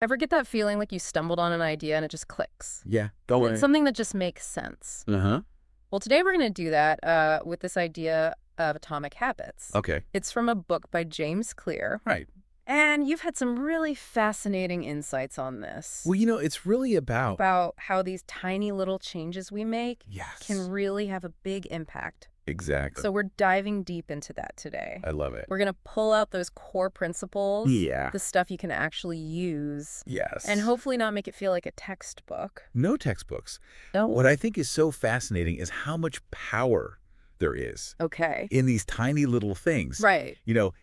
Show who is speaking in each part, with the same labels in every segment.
Speaker 1: Ever get that feeling like you stumbled on an idea and it just clicks?
Speaker 2: Yeah, don't worry.
Speaker 1: It's something that just makes sense.
Speaker 2: Uh-huh.
Speaker 1: Well, today we're going to do that with this idea of atomic habits.
Speaker 2: Okay.
Speaker 1: It's from a book by James Clear.
Speaker 2: Right.
Speaker 1: And you've had some really fascinating insights on this.
Speaker 2: Well, it's really about
Speaker 1: How these tiny little changes we make
Speaker 2: Yes.
Speaker 1: can really have a big impact.
Speaker 2: Exactly.
Speaker 1: So we're diving deep into that today.
Speaker 2: I love it.
Speaker 1: We're going to pull out those core principles.
Speaker 2: Yeah.
Speaker 1: The stuff you can actually use.
Speaker 2: Yes.
Speaker 1: And hopefully not make it feel like a textbook.
Speaker 2: No textbooks.
Speaker 1: No.
Speaker 2: What I think is so fascinating is how much power there is
Speaker 1: Okay.
Speaker 2: in these tiny little things.
Speaker 1: Right.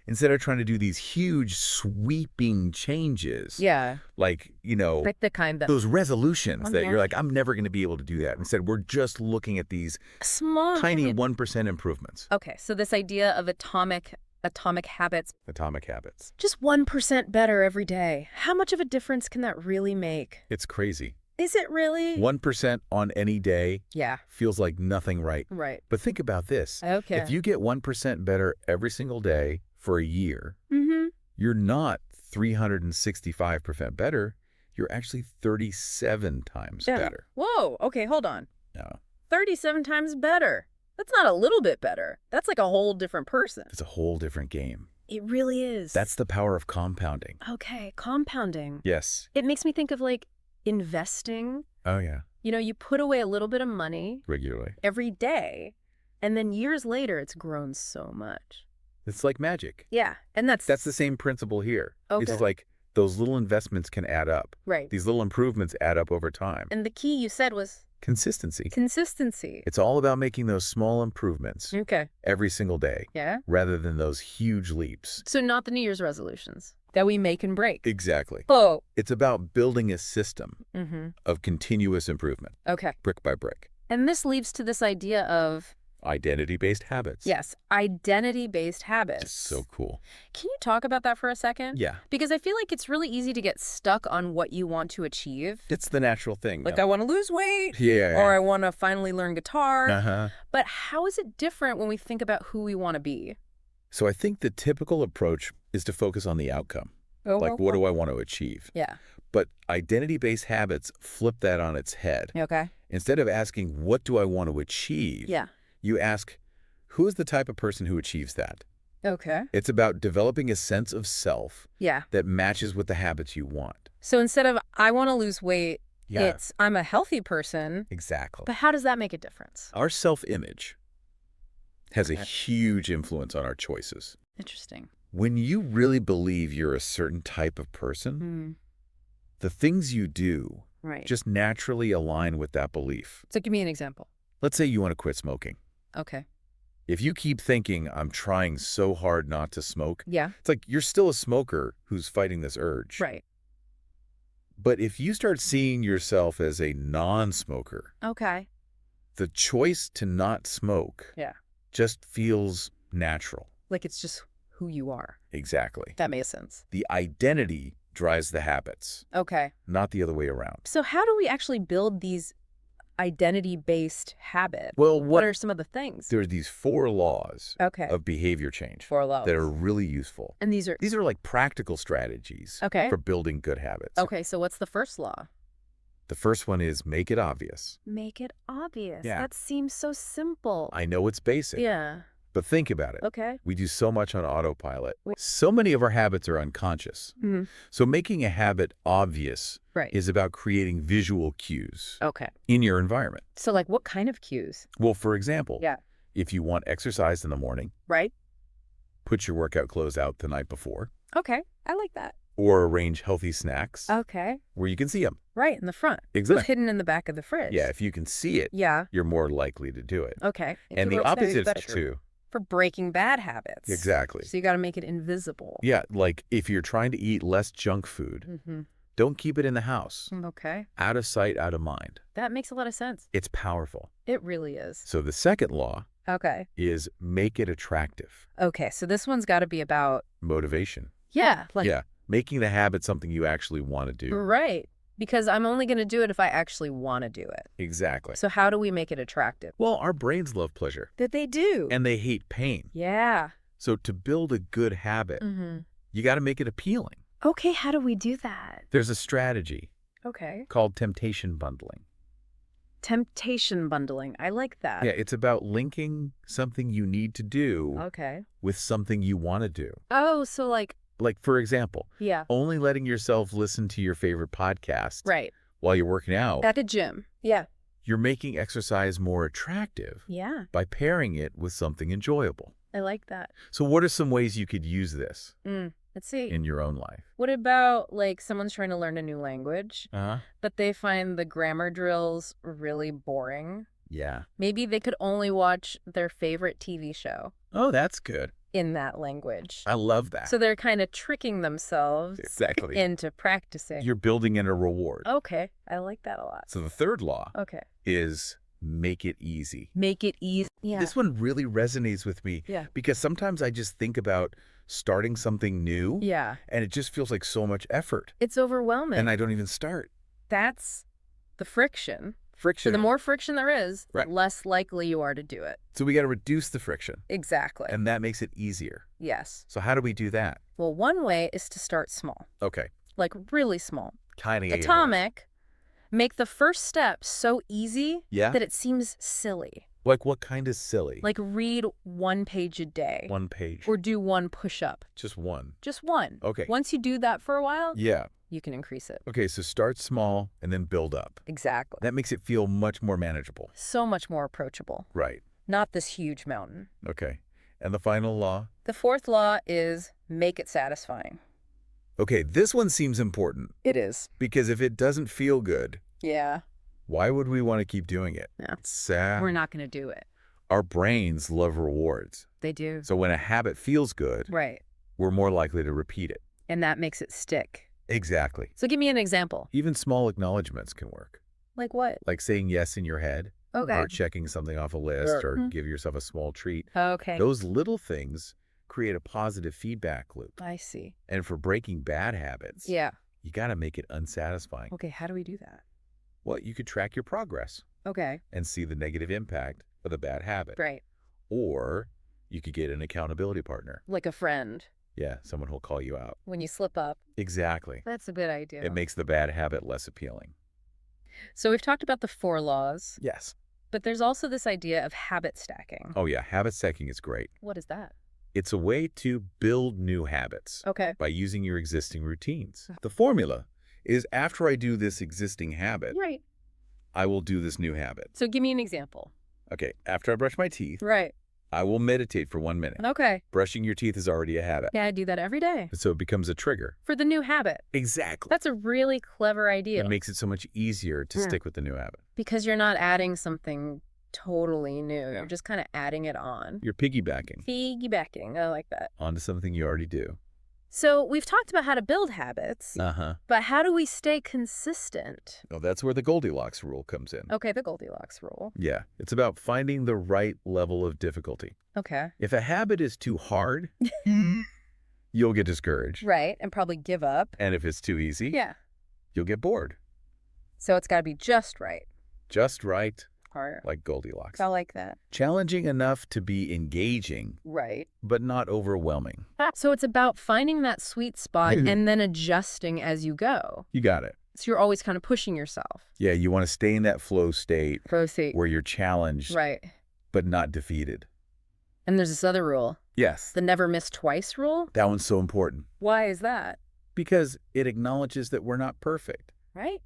Speaker 2: Instead of trying to do these huge sweeping changes.
Speaker 1: Yeah.
Speaker 2: Like,
Speaker 1: Like the kind that...
Speaker 2: those resolutions that
Speaker 1: Mhm.
Speaker 2: you're like, I'm never going to be able to do that. Instead, we're just looking at these
Speaker 1: Small...
Speaker 2: tiny 1% improvements.
Speaker 1: Okay, so this idea of atomic habits,
Speaker 2: Atomic habits.
Speaker 1: just 1% better every day. How much of a difference can that really make?
Speaker 2: It's crazy.
Speaker 1: Is it really?
Speaker 2: 1% on any day
Speaker 1: Yeah.
Speaker 2: feels like nothing, right?
Speaker 1: Right.
Speaker 2: But think about this.
Speaker 1: Okay.
Speaker 2: If you get 1% better every single day for a year,
Speaker 1: Mm-hmm.
Speaker 2: you're not 365% better. You're actually 37 times better.
Speaker 1: Whoa, okay, hold on.
Speaker 2: Yeah.
Speaker 1: 37 times better. That's not a little bit better. That's like a whole different person.
Speaker 2: It's a whole different game.
Speaker 1: It really is.
Speaker 2: That's the power of compounding.
Speaker 1: Okay, compounding.
Speaker 2: Yes.
Speaker 1: It makes me think of like investing.
Speaker 2: Oh, yeah.
Speaker 1: You put away a little bit of money
Speaker 2: Regularly.
Speaker 1: every day, and then years later it's grown so much.
Speaker 2: It's like magic.
Speaker 1: Yeah, and that's
Speaker 2: That's the same principle here.
Speaker 1: Okay.
Speaker 2: It's like those little investments can add up.
Speaker 1: right.
Speaker 2: These little improvements add up over time.
Speaker 1: And the key you said was
Speaker 2: Consistency.
Speaker 1: consistency.
Speaker 2: It's all about making those small improvements
Speaker 1: Okay.
Speaker 2: every single day
Speaker 1: Yeah.
Speaker 2: rather than those huge leaps.
Speaker 1: So not the New Year's resolutions that we make and break.
Speaker 2: Exactly.
Speaker 1: Oh.
Speaker 2: It's about building a system
Speaker 1: Mm-hmm.
Speaker 2: of continuous improvement,
Speaker 1: Okay.
Speaker 2: brick by brick.
Speaker 1: And this leads to this idea of,
Speaker 2: Identity-based habits.
Speaker 1: yes, identity-based habits.
Speaker 2: It's so cool.
Speaker 1: Can you talk about that for a second?
Speaker 2: Yeah.
Speaker 1: Because I feel like it's really easy to get stuck on what you want to achieve.
Speaker 2: It's the natural thing.
Speaker 1: Like,
Speaker 2: no?
Speaker 1: I want to lose weight.
Speaker 2: Yeah.
Speaker 1: Or I want to finally learn guitar.
Speaker 2: Uh-huh.
Speaker 1: But how is it different when we think about who we want to be?
Speaker 2: So I think the typical approach is to focus on the outcome. Like, what do I want to achieve?
Speaker 1: Yeah.
Speaker 2: But identity-based habits flip that on its head.
Speaker 1: Okay.
Speaker 2: Instead of asking, what do I want to achieve?
Speaker 1: Yeah.
Speaker 2: You ask, who is the type of person who achieves that?
Speaker 1: Okay.
Speaker 2: It's about developing a sense of self
Speaker 1: Yeah.
Speaker 2: that matches with the habits you want.
Speaker 1: So instead of I want to lose weight,
Speaker 2: Yeah,
Speaker 1: it's I'm a healthy person.
Speaker 2: exactly.
Speaker 1: But how does that make a difference?
Speaker 2: Our self-image has a
Speaker 1: Okay.
Speaker 2: huge influence on our choices.
Speaker 1: Interesting.
Speaker 2: When you really believe you're a certain type of person, the things you do
Speaker 1: Right.
Speaker 2: just naturally align with that belief.
Speaker 1: So give me an example.
Speaker 2: Let's say you want to quit smoking.
Speaker 1: Okay.
Speaker 2: If you keep thinking, I'm trying so hard not to smoke,
Speaker 1: Yeah.
Speaker 2: it's like you're still a smoker who's fighting this urge.
Speaker 1: Right.
Speaker 2: But if you start seeing yourself as a non-smoker,
Speaker 1: Okay.
Speaker 2: the choice to not smoke
Speaker 1: Yeah.
Speaker 2: just feels natural.
Speaker 1: Like it's just who you are.
Speaker 2: Exactly.
Speaker 1: That makes sense.
Speaker 2: The identity drives the habits,
Speaker 1: Okay.
Speaker 2: not the other way around.
Speaker 1: So how do we actually build these identity-based habits?
Speaker 2: Well,
Speaker 1: What are some of the things?
Speaker 2: there are these 4 laws
Speaker 1: Okay.
Speaker 2: of behavior change
Speaker 1: 4 laws.
Speaker 2: that are really useful.
Speaker 1: And these are...
Speaker 2: These are like practical strategies
Speaker 1: Okay.
Speaker 2: for building good habits.
Speaker 1: Okay, so what's the first law?
Speaker 2: The first one is make it obvious.
Speaker 1: Make it obvious.
Speaker 2: Yeah.
Speaker 1: That seems so simple.
Speaker 2: I know it's basic,
Speaker 1: Yeah.
Speaker 2: but think about it.
Speaker 1: Okay.
Speaker 2: We do so much on autopilot.
Speaker 1: Wait.
Speaker 2: So many of our habits are unconscious.
Speaker 1: Mm-hmm.
Speaker 2: So making a habit obvious
Speaker 1: Right.
Speaker 2: is about creating visual cues
Speaker 1: Okay.
Speaker 2: in your environment.
Speaker 1: So like what kind of cues?
Speaker 2: Well, for example,
Speaker 1: Yeah.
Speaker 2: if you want exercise in the morning,
Speaker 1: Right?
Speaker 2: put your workout clothes out the night before,
Speaker 1: Okay. I like that.
Speaker 2: or arrange healthy snacks
Speaker 1: Okay.
Speaker 2: where you can see them.
Speaker 1: Right, in the front.
Speaker 2: Exactly.
Speaker 1: It's hidden in the back of the fridge.
Speaker 2: Yeah, if you can see it,
Speaker 1: Yeah.
Speaker 2: you're more likely to do it.
Speaker 1: Okay.
Speaker 2: And the opposite is true.
Speaker 1: For breaking bad habits.
Speaker 2: Exactly.
Speaker 1: So you got to make it invisible.
Speaker 2: Yeah, like if you're trying to eat less junk food,
Speaker 1: Mm-hmm.
Speaker 2: don't keep it in the house.
Speaker 1: Okay.
Speaker 2: Out of sight, out of mind.
Speaker 1: That makes a lot of sense.
Speaker 2: It's powerful.
Speaker 1: It really is.
Speaker 2: So the second law
Speaker 1: Okay.
Speaker 2: is make it attractive.
Speaker 1: Okay, so this one's got to be about,
Speaker 2: Motivation.
Speaker 1: yeah, like,
Speaker 2: Yeah, making the habit something you actually want to do.
Speaker 1: right. Because I'm only going to do it if I actually want to do it.
Speaker 2: Exactly.
Speaker 1: So how do we make it attractive?
Speaker 2: Well, our brains love pleasure,
Speaker 1: That they do.
Speaker 2: and they hate pain.
Speaker 1: Yeah.
Speaker 2: So to build a good habit,
Speaker 1: Mm-hmm.
Speaker 2: you got to make it appealing.
Speaker 1: Okay, how do we do that?
Speaker 2: There's a strategy
Speaker 1: Okay.
Speaker 2: called temptation bundling.
Speaker 1: Temptation bundling. I like that.
Speaker 2: Yeah, it's about linking something you need to do
Speaker 1: Okay.
Speaker 2: with something you want to do.
Speaker 1: Oh, so like,
Speaker 2: Like, for example,
Speaker 1: yeah.
Speaker 2: only letting yourself listen to your favorite podcast
Speaker 1: Right.
Speaker 2: while you're working out.
Speaker 1: At the gym. Yeah.
Speaker 2: You're making exercise more attractive
Speaker 1: Yeah.
Speaker 2: by pairing it with something enjoyable.
Speaker 1: I like that.
Speaker 2: So what are some ways you could use this
Speaker 1: Let's see.
Speaker 2: in your own life?
Speaker 1: What about like someone's trying to learn a new language,
Speaker 2: Uh-huh.
Speaker 1: but they find the grammar drills really boring?
Speaker 2: Yeah.
Speaker 1: Maybe they could only watch their favorite TV show
Speaker 2: Oh, that's good.
Speaker 1: in that language.
Speaker 2: I love that.
Speaker 1: So they're kind of tricking themselves
Speaker 2: Exactly.
Speaker 1: into practicing.
Speaker 2: You're building in a reward.
Speaker 1: Okay. I like that a lot.
Speaker 2: So the third law
Speaker 1: Okay.
Speaker 2: is make it easy.
Speaker 1: Make it easy. Yeah.
Speaker 2: This one really resonates with me
Speaker 1: Yeah.
Speaker 2: because sometimes I just think about starting something new
Speaker 1: Yeah.
Speaker 2: and it just feels like so much effort
Speaker 1: It's overwhelming.
Speaker 2: and I don't even start.
Speaker 1: That's the friction.
Speaker 2: Friction.
Speaker 1: So the more friction there is,
Speaker 2: Right.
Speaker 1: the less likely you are to do it.
Speaker 2: So we got to reduce the friction
Speaker 1: Exactly.
Speaker 2: and that makes it easier.
Speaker 1: Yes.
Speaker 2: So how do we do that?
Speaker 1: Well, one way is to start small,
Speaker 2: Okay.
Speaker 1: like really small.
Speaker 2: Tiny.
Speaker 1: Atomic. Make the first step so easy
Speaker 2: Yeah.
Speaker 1: that it seems silly.
Speaker 2: Like what kind is silly?
Speaker 1: Like read 1 page a day.
Speaker 2: One page.
Speaker 1: Or do 1 push-up.
Speaker 2: Just one.
Speaker 1: Just 1.
Speaker 2: Okay.
Speaker 1: Once you do that for a while,
Speaker 2: Yeah.
Speaker 1: you can increase it.
Speaker 2: Okay, so start small and then build up.
Speaker 1: Exactly.
Speaker 2: That makes it feel much more manageable.
Speaker 1: So much more approachable.
Speaker 2: Right.
Speaker 1: Not this huge mountain.
Speaker 2: Okay. And the final law?
Speaker 1: The fourth law is make it satisfying.
Speaker 2: Okay, this one seems important
Speaker 1: It is.
Speaker 2: because if it doesn't feel good,
Speaker 1: Yeah.
Speaker 2: why would we want to keep doing it?
Speaker 1: Yeah.
Speaker 2: It's sad.
Speaker 1: We're not going to do it.
Speaker 2: Our brains love rewards.
Speaker 1: They do.
Speaker 2: So when a habit feels good,
Speaker 1: Right.
Speaker 2: we're more likely to repeat it.
Speaker 1: And that makes it stick.
Speaker 2: Exactly.
Speaker 1: So give me an example.
Speaker 2: Even small acknowledgments can work.
Speaker 1: Like what?
Speaker 2: Like saying yes in your head
Speaker 1: Okay.
Speaker 2: or checking something off a list or
Speaker 1: Mhm.
Speaker 2: give yourself a small treat.
Speaker 1: Okay.
Speaker 2: Those little things create a positive feedback loop.
Speaker 1: I see.
Speaker 2: And for breaking bad habits,
Speaker 1: Yeah.
Speaker 2: you got to make it unsatisfying.
Speaker 1: Okay, how do we do that?
Speaker 2: Well, you could track your progress
Speaker 1: Okay.
Speaker 2: and see the negative impact of the bad habit.
Speaker 1: Right.
Speaker 2: Or you could get an accountability partner.
Speaker 1: Like a friend
Speaker 2: Yeah, someone who'll call you out.
Speaker 1: when you slip up.
Speaker 2: Exactly.
Speaker 1: That's a good idea.
Speaker 2: It makes the bad habit less appealing.
Speaker 1: So we've talked about the 4 laws,
Speaker 2: Yes.
Speaker 1: but there's also this idea of habit stacking.
Speaker 2: Oh, yeah. Habit stacking is great.
Speaker 1: What is that?
Speaker 2: It's a way to build new habits
Speaker 1: Okay.
Speaker 2: by using your existing routines. The formula is after I do this existing habit,
Speaker 1: Right.
Speaker 2: I will do this new habit.
Speaker 1: So give me an example.
Speaker 2: Okay, after I brush my teeth,
Speaker 1: Right.
Speaker 2: I will meditate for 1 minute.
Speaker 1: Okay.
Speaker 2: Brushing your teeth is already a habit.
Speaker 1: Yeah, I do that every day
Speaker 2: So it becomes a trigger.
Speaker 1: for the new habit.
Speaker 2: Exactly.
Speaker 1: That's a really clever idea
Speaker 2: It makes it so much easier to
Speaker 1: Yeah.
Speaker 2: stick with the new habit.
Speaker 1: because you're not adding something totally new.
Speaker 2: Yeah.
Speaker 1: You're just kind of adding it on.
Speaker 2: You're piggybacking
Speaker 1: Piggybacking. I like that.
Speaker 2: onto something you already do.
Speaker 1: So we've talked about how to build habits,
Speaker 2: Uh-huh.
Speaker 1: but how do we stay consistent?
Speaker 2: Well, that's where the Goldilocks rule comes in.
Speaker 1: Okay, the Goldilocks rule.
Speaker 2: Yeah, it's about finding the right level of difficulty.
Speaker 1: Okay.
Speaker 2: If a habit is too hard, you'll get discouraged.
Speaker 1: Right, and probably give up.
Speaker 2: And if it's too easy,
Speaker 1: Yeah.
Speaker 2: you'll get bored.
Speaker 1: So it's got to be just right.
Speaker 2: Just right,
Speaker 1: Or
Speaker 2: like Goldilocks.
Speaker 1: I like that.
Speaker 2: Challenging enough to be engaging,
Speaker 1: Right.
Speaker 2: but not overwhelming.
Speaker 1: So it's about finding that sweet spot and then adjusting as you go.
Speaker 2: You got it.
Speaker 1: So you're always kind of pushing yourself.
Speaker 2: Yeah, you want to stay in that flow state
Speaker 1: Proceed.
Speaker 2: where you're challenged,
Speaker 1: Right.
Speaker 2: but not defeated.
Speaker 1: And there's this other rule,
Speaker 2: Yes,
Speaker 1: the never miss twice rule.
Speaker 2: that one's so important
Speaker 1: Why is that?
Speaker 2: because it acknowledges that we're not perfect.
Speaker 1: Right?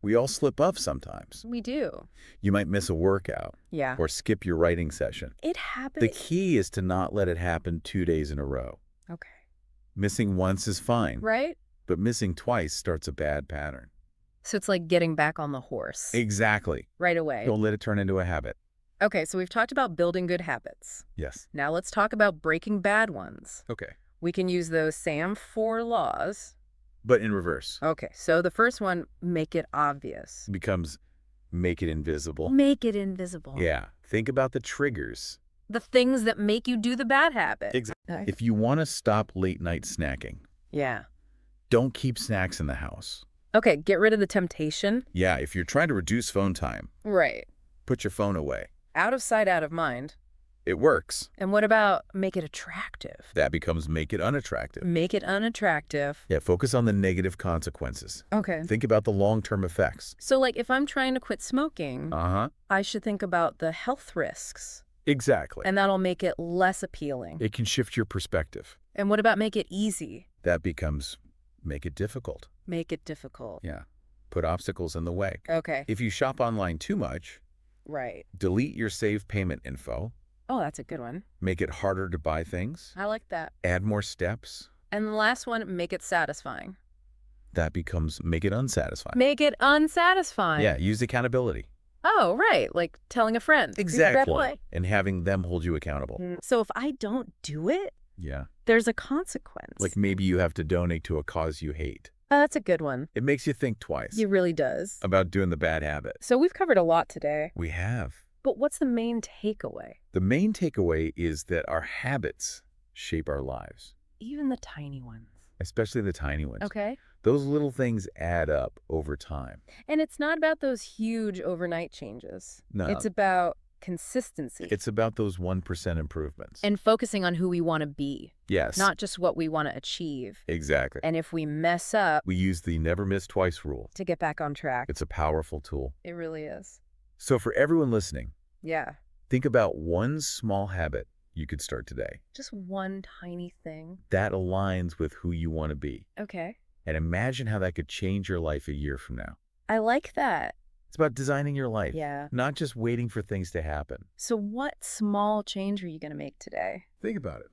Speaker 2: We all slip up sometimes.
Speaker 1: We do.
Speaker 2: You might miss a workout
Speaker 1: Yeah.
Speaker 2: or skip your writing session.
Speaker 1: It happens.
Speaker 2: The key is to not let it happen 2 days in a row.
Speaker 1: Okay.
Speaker 2: Missing once is fine,
Speaker 1: Right?
Speaker 2: but missing twice starts a bad pattern.
Speaker 1: So it's like getting back on the horse
Speaker 2: Exactly.
Speaker 1: right away.
Speaker 2: Don't let it turn into a habit.
Speaker 1: Okay, so we've talked about building good habits.
Speaker 2: Yes.
Speaker 1: Now let's talk about breaking bad ones.
Speaker 2: Okay.
Speaker 1: We can use those same 4 laws.
Speaker 2: But in reverse.
Speaker 1: Okay, so the first one, make it obvious.
Speaker 2: It becomes make it invisible.
Speaker 1: Make it invisible.
Speaker 2: Yeah. Think about the triggers.
Speaker 1: The things that make you do the bad habit.
Speaker 2: Exactly. If you want to stop late night snacking,
Speaker 1: Yeah.
Speaker 2: don't keep snacks in the house.
Speaker 1: Okay, get rid of the temptation.
Speaker 2: Yeah, if you're trying to reduce phone time,
Speaker 1: Right.
Speaker 2: put your phone away.
Speaker 1: Out of sight, out of mind.
Speaker 2: It works.
Speaker 1: And what about make it attractive?
Speaker 2: That becomes make it unattractive.
Speaker 1: Make it unattractive.
Speaker 2: Yeah, focus on the negative consequences.
Speaker 1: Okay.
Speaker 2: Think about the long-term effects.
Speaker 1: So, like, if I'm trying to quit smoking,
Speaker 2: Uh-huh.
Speaker 1: I should think about the health risks.
Speaker 2: Exactly.
Speaker 1: And that'll make it less appealing.
Speaker 2: It can shift your perspective.
Speaker 1: And what about make it easy?
Speaker 2: That becomes make it difficult.
Speaker 1: Make it difficult.
Speaker 2: Yeah. Put obstacles in the way.
Speaker 1: Okay.
Speaker 2: If you shop online too much,
Speaker 1: Right.
Speaker 2: delete your saved payment info.
Speaker 1: Oh, that's a good one.
Speaker 2: Make it harder to buy things.
Speaker 1: I like that.
Speaker 2: Add more steps.
Speaker 1: And the last one, make it satisfying.
Speaker 2: That becomes make it unsatisfying.
Speaker 1: Make it unsatisfying.
Speaker 2: Yeah, use accountability.
Speaker 1: Oh, right. Like telling a friend.
Speaker 2: Exactly. And having them hold you accountable.
Speaker 1: So if I don't do it,
Speaker 2: Yeah.
Speaker 1: there's a consequence.
Speaker 2: Like maybe you have to donate to a cause you hate.
Speaker 1: Oh, that's a good one.
Speaker 2: It makes you think twice
Speaker 1: It really does.
Speaker 2: about doing the bad habit.
Speaker 1: So we've covered a lot today.
Speaker 2: We have.
Speaker 1: But what's the main takeaway?
Speaker 2: The main takeaway is that our habits shape our lives,
Speaker 1: Even the tiny ones.
Speaker 2: especially the tiny ones.
Speaker 1: Okay.
Speaker 2: Those little things add up over time.
Speaker 1: And it's not about those huge overnight changes.
Speaker 2: No.
Speaker 1: It's about consistency.
Speaker 2: It's about those 1% improvements.
Speaker 1: And focusing on who we want to be,
Speaker 2: yes.
Speaker 1: not just what we want to achieve.
Speaker 2: Exactly.
Speaker 1: And if we mess up,
Speaker 2: We use the never miss twice rule.
Speaker 1: to get back on track.
Speaker 2: It's a powerful tool.
Speaker 1: It really is.
Speaker 2: So for everyone listening,
Speaker 1: Yeah.
Speaker 2: think about one small habit you could start today
Speaker 1: Just one tiny thing.
Speaker 2: that aligns with who you want to be.
Speaker 1: Okay.
Speaker 2: And imagine how that could change your life a year from now.
Speaker 1: I like that.
Speaker 2: It's about designing your life,
Speaker 1: Yeah.
Speaker 2: not just waiting for things to happen.
Speaker 1: So what small change are you going to make today?
Speaker 2: Think about it.